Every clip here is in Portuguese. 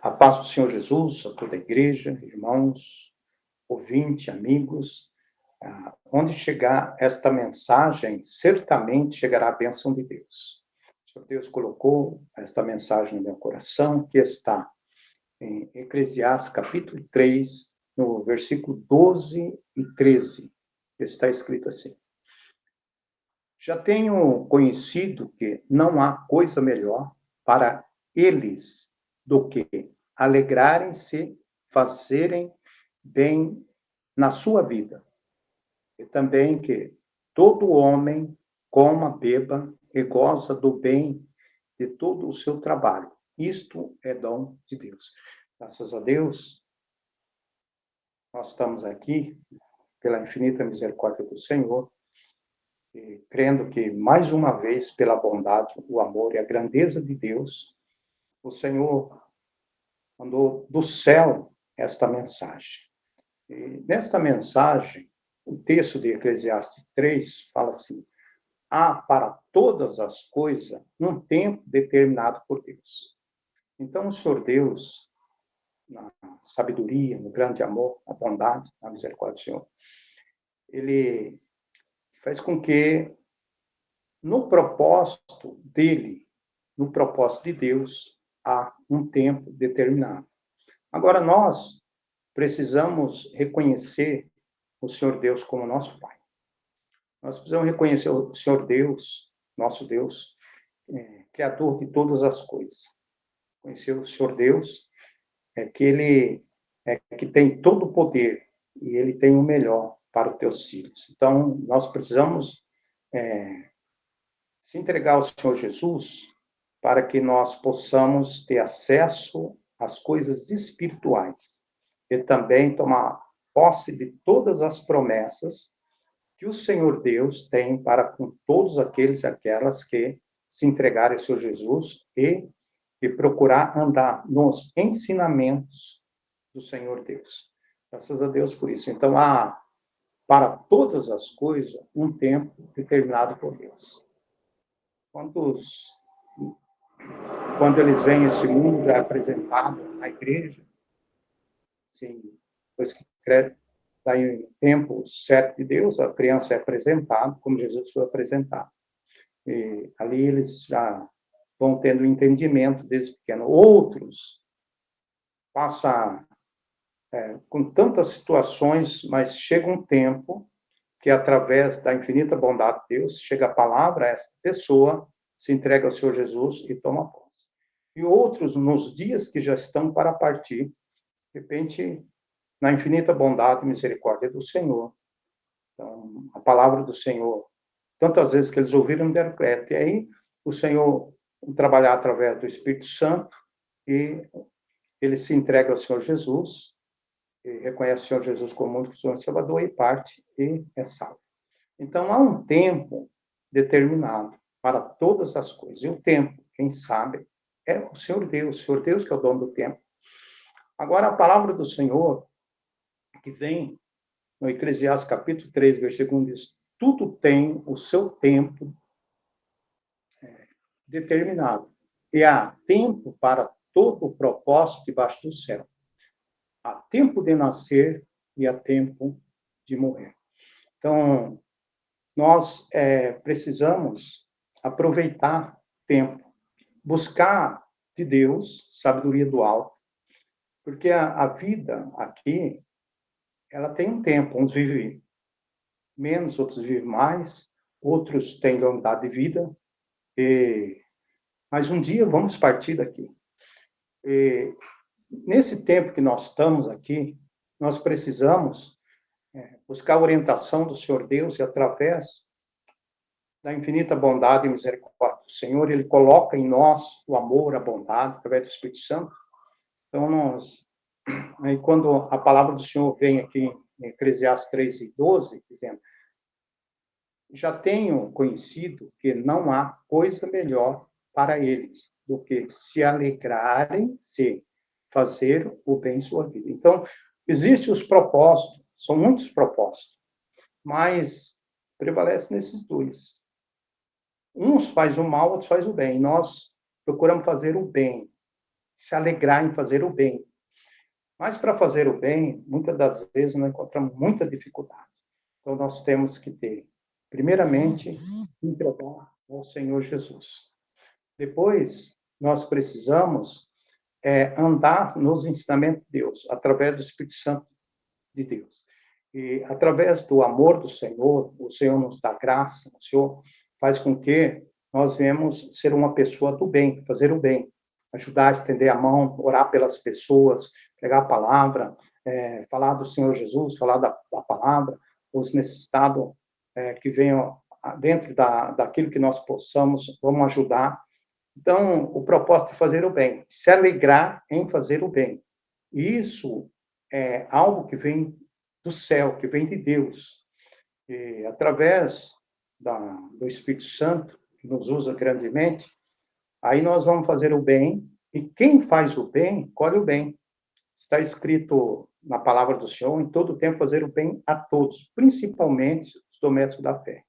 A paz do Senhor Jesus, a toda a igreja, irmãos, ouvintes, amigos. Onde chegar esta mensagem, certamente chegará a bênção de Deus. O Senhor Deus colocou esta mensagem no meu coração, que está em Eclesiastes, capítulo 3, no versículo 12 e 13. Está escrito assim: Já tenho conhecido que não há coisa melhor para eles do que alegrarem-se, fazerem bem na sua vida. E também que todo homem coma, beba e goza do bem de todo o seu trabalho. Isto é dom de Deus. Graças a Deus, nós estamos aqui pela infinita misericórdia do Senhor, e crendo que, mais uma vez, pela bondade, o amor e a grandeza de Deus, o Senhor mandou do céu esta mensagem. E nesta mensagem, o texto de Eclesiastes 3 fala assim: há para todas as coisas um tempo determinado por Deus. Então, o Senhor Deus, na sabedoria, no grande amor, na bondade, na misericórdia do Senhor, ele faz com que, no propósito dele, no propósito de Deus, há um tempo determinado. Agora, nós precisamos reconhecer o Senhor Deus como nosso Pai. Nós precisamos reconhecer o Senhor Deus, nosso Deus, Criador de todas as coisas. Conhecer o Senhor Deus, que Ele que tem todo o poder e Ele tem o melhor para os teus filhos. Então, nós precisamos se entregar ao Senhor Jesus para que nós possamos ter acesso às coisas espirituais e também tomar posse de todas as promessas que o Senhor Deus tem para com todos aqueles e aquelas que se entregarem ao Senhor Jesus e procurar andar nos ensinamentos do Senhor Deus. Graças a Deus por isso. Então, há para todas as coisas um tempo determinado por Deus. Quando eles vêm a esse mundo, é apresentado à igreja, sim, depois que cresce, está em tempo certo de Deus, a criança é apresentada, como Jesus foi apresentado. E ali eles já vão tendo entendimento desde pequeno. Outros passam com tantas situações, mas chega um tempo que, através da infinita bondade de Deus, chega a palavra, essa pessoa se entrega ao Senhor Jesus e toma posse. E outros, nos dias que já estão para partir, de repente, na infinita bondade e misericórdia do Senhor. Então, a palavra do Senhor, tantas vezes que eles ouviram, deram crédito. E aí, o Senhor trabalhar através do Espírito Santo e ele se entrega ao Senhor Jesus, e reconhece o Senhor Jesus como único Senhor e Salvador e parte e é salvo. Então, há um tempo determinado para todas as coisas. E o tempo, quem sabe, é o Senhor Deus que é o dono do tempo. Agora, a palavra do Senhor, que vem no Eclesiastes capítulo 3, versículo 1, diz: tudo tem o seu tempo determinado. E há tempo para todo o propósito debaixo do céu. Há tempo de nascer e há tempo de morrer. Então, nós precisamos aproveitar tempo, buscar de Deus sabedoria do alto, porque a vida aqui, ela tem um tempo. Uns vivem menos, outros vivem mais, outros têm longevidade de vida, mas um dia vamos partir daqui. Nesse tempo que nós estamos aqui, nós precisamos buscar a orientação do Senhor Deus, e através da infinita bondade e misericórdia do Senhor, Ele coloca em nós o amor, a bondade, através do Espírito Santo. Então, aí quando a palavra do Senhor vem aqui em Eclesiastes 3 e 12, dizendo: já tenho conhecido que não há coisa melhor para eles do que se alegrarem, se fazer o bem em sua vida. Então, existem os propósitos, são muitos propósitos, mas prevalece nesses dois. Uns faz o mal, outros faz o bem. Nós procuramos fazer o bem. se alegrar em fazer o bem. Mas para fazer o bem, muitas das vezes nós encontramos muita dificuldade. Então nós temos que ter, primeiramente, se entregar ao Senhor Jesus. Depois, nós precisamos andar nos ensinamentos de Deus, através do Espírito Santo de Deus. E através do amor do Senhor, o Senhor nos dá graça, o Senhor faz com que nós venhamos ser uma pessoa do bem, fazer o bem, ajudar a estender a mão, orar pelas pessoas, pregar a palavra, falar do Senhor Jesus, falar da palavra, os necessitados que venham dentro daquilo que nós possamos, vamos ajudar. Então, o propósito é fazer o bem, se alegrar em fazer o bem. E isso é algo que vem do céu, que vem de Deus. E, através do Espírito Santo, que nos usa grandemente, aí nós vamos fazer o bem, e quem faz o bem, colhe o bem. Está escrito na palavra do Senhor, em todo tempo fazer o bem a todos, principalmente os domésticos da fé.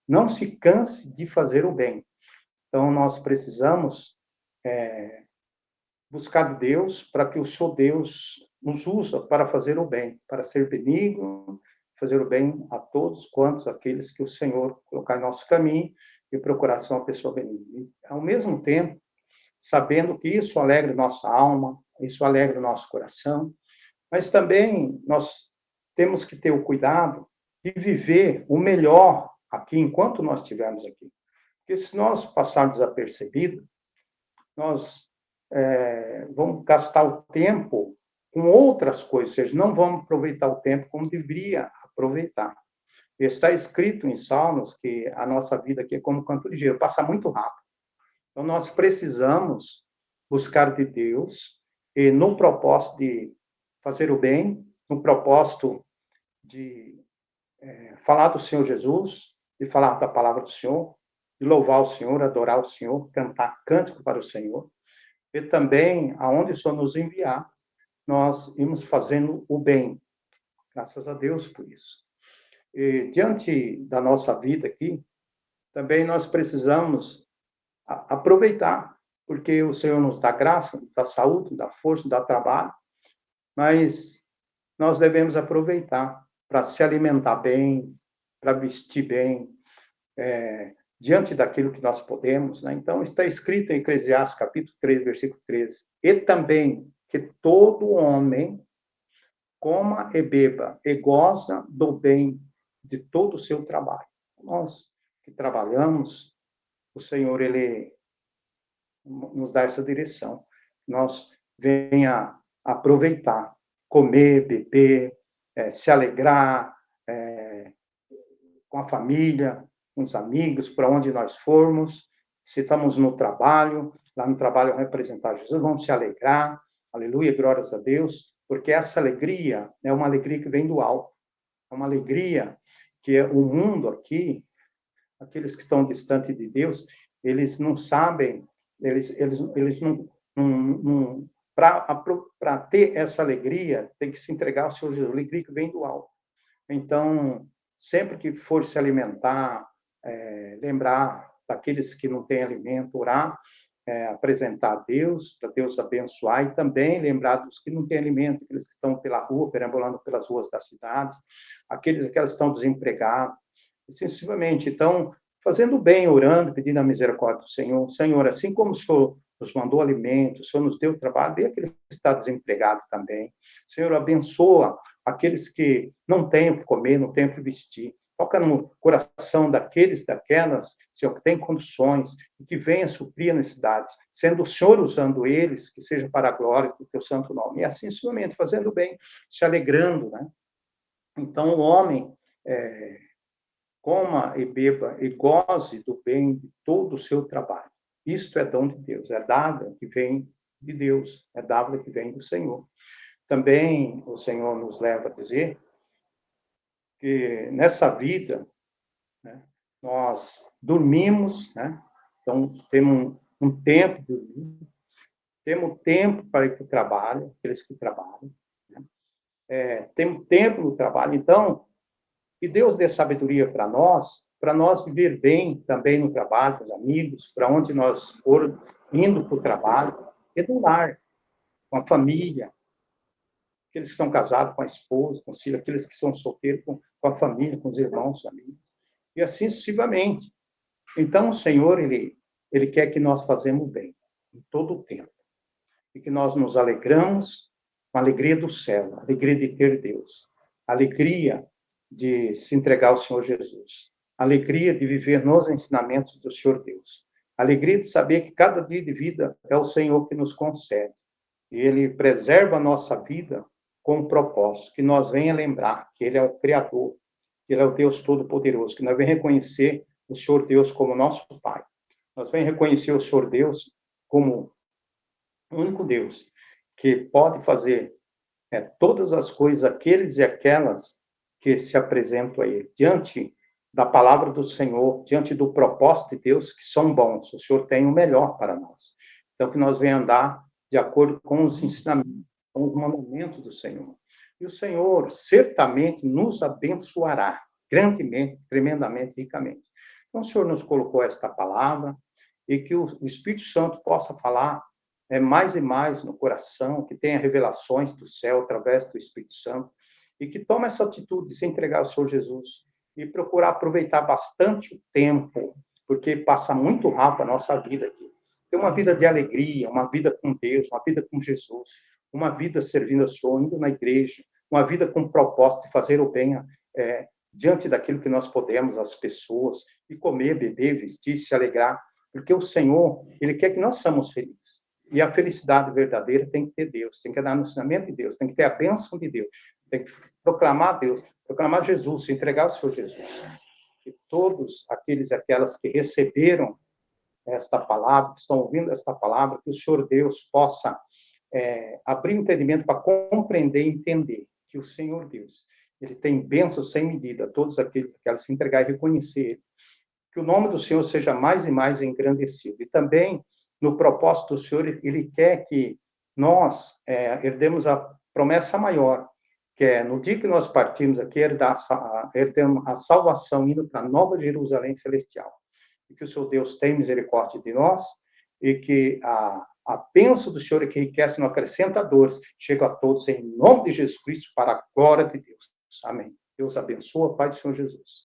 Não se canse de fazer o bem. Então, nós precisamos buscar de Deus para que o Senhor Deus nos usa para fazer o bem, para ser benigno, fazer o bem a todos quantos aqueles que o Senhor colocar em nosso caminho e procurar ser uma pessoa benigna. E, ao mesmo tempo, sabendo que isso alegra nossa alma, isso alegra o nosso coração, mas também nós temos que ter o cuidado de viver o melhor aqui, enquanto nós estivermos aqui. Porque se nós passarmos desapercebido, nós vamos gastar o tempo com outras coisas, ou seja, não vamos aproveitar o tempo como deveria aproveitar. Está escrito em Salmos que a nossa vida aqui é como um canto ligeiro, passa muito rápido. Então, nós precisamos buscar de Deus e no propósito de fazer o bem, no propósito de falar do Senhor Jesus, de falar da palavra do Senhor, de louvar o Senhor, adorar o Senhor, cantar cântico para o Senhor, e também, aonde o Senhor nos enviar, nós irmos fazendo o bem. Graças a Deus por isso. E, diante da nossa vida aqui, também nós precisamos aproveitar, porque o Senhor nos dá graça, dá saúde, dá força, dá trabalho, mas nós devemos aproveitar para se alimentar bem, para vestir bem, diante daquilo que nós podemos, né? Então, está escrito em Eclesiastes, capítulo 3, versículo 13, e também que todo homem coma e beba e goza do bem de todo o seu trabalho. Nós que trabalhamos, o Senhor, Ele nos dá essa direção. Nós venha aproveitar, comer, beber, se alegrar com a família, com os amigos, para onde nós formos. Se estamos no trabalho, lá no trabalho representar Jesus, vamos se alegrar, aleluia, glórias a Deus, porque essa alegria é uma alegria que vem do alto, é uma alegria que o mundo aqui, aqueles que estão distante de Deus, eles não sabem, eles não para ter essa alegria, tem que se entregar ao Senhor Jesus, alegria que vem do alto. Então, sempre que for se alimentar, lembrar daqueles que não têm alimento, orar, apresentar a Deus, para Deus abençoar, e também lembrar dos que não têm alimento, aqueles que estão pela rua, perambulando pelas ruas da cidade, aqueles que estão desempregados, excessivamente. Então, fazendo bem, orando, pedindo a misericórdia do Senhor. Senhor, assim como o Senhor nos mandou alimento, o Senhor nos deu trabalho, dê aquele que está desempregado também. Senhor, abençoa aqueles que não têm o que comer, não têm o que vestir. Toca no coração daquelas, Senhor, que têm condições e que venha suprir as necessidades, sendo o Senhor usando eles, que seja para a glória do teu santo nome. E assim, somente, fazendo bem, se alegrando, né? Então, o homem coma e beba e goze do bem de todo o seu trabalho. Isto é dom de Deus, é dádiva que vem de Deus, é dádiva que vem do Senhor. Também o Senhor nos leva a dizer que nessa vida, né, nós dormimos, né? Então temos um tempo de dormir, temos tempo para ir para o trabalho, aqueles que trabalham, né? Temos tempo no trabalho, então que Deus dê sabedoria para nós viver bem também no trabalho, com os amigos, para onde nós for indo para o trabalho, e no lar. com a família, aqueles que são casados com a esposa, com os filhos, aqueles que são solteiros com a família, com os irmãos, amigos, e assim sucessivamente. Então, o Senhor, ele quer que nós fazemos bem, em todo o tempo, e que nós nos alegramos com a alegria do céu, a alegria de ter Deus, a alegria de se entregar ao Senhor Jesus, a alegria de viver nos ensinamentos do Senhor Deus, a alegria de saber que cada dia de vida é o Senhor que nos concede, e Ele preserva a nossa vida com um propósito, que nós venha lembrar que Ele é o Criador, que Ele é o Deus Todo-Poderoso, que nós venha reconhecer o Senhor Deus como nosso Pai. Nós venha reconhecer o Senhor Deus como o único Deus que pode fazer todas as coisas, aqueles e aquelas que se apresentam a Ele, diante da palavra do Senhor, diante do propósito de Deus, que são bons. O Senhor tem o melhor para nós. Então, que nós venhamos andar de acordo com os ensinamentos, com os mandamentos do Senhor. E o Senhor certamente nos abençoará grandemente, tremendamente, ricamente. Então, o Senhor nos colocou esta palavra e que o Espírito Santo possa falar mais e mais no coração, que tenha revelações do céu através do Espírito Santo e que tome essa atitude de se entregar ao Senhor Jesus e procurar aproveitar bastante o tempo, porque passa muito rápido a nossa vida aqui. Ter uma vida de alegria, uma vida com Deus, uma vida com Jesus, uma vida servindo ao Senhor, indo na igreja, uma vida com o propósito de fazer o bem diante daquilo que nós podemos, as pessoas, e comer, beber, vestir, se alegrar, porque o Senhor, Ele quer que nós sejamos felizes. E a felicidade verdadeira tem que ter Deus, tem que dar no ensinamento de Deus, tem que ter a bênção de Deus, tem que proclamar Deus, proclamar Jesus, se entregar ao Senhor Jesus. Que todos aqueles e aquelas que receberam esta palavra, que estão ouvindo esta palavra, que o Senhor Deus possa abrir o entendimento para compreender e entender que o Senhor Deus, Ele tem bênçãos sem medida, todos aqueles que querem se entregar e reconhecer Ele. Que o nome do Senhor seja mais e mais engrandecido. E também, no propósito do Senhor, Ele quer que nós herdemos a promessa maior, que é, no dia que nós partimos aqui, herdemos a salvação indo para a Nova Jerusalém Celestial. E que o Senhor Deus tenha misericórdia de nós e que a bênção do Senhor que enriquece não acrescenta dores, chega a todos em nome de Jesus Cristo, para a glória de Deus. Amém. Deus abençoe, Pai do Senhor Jesus.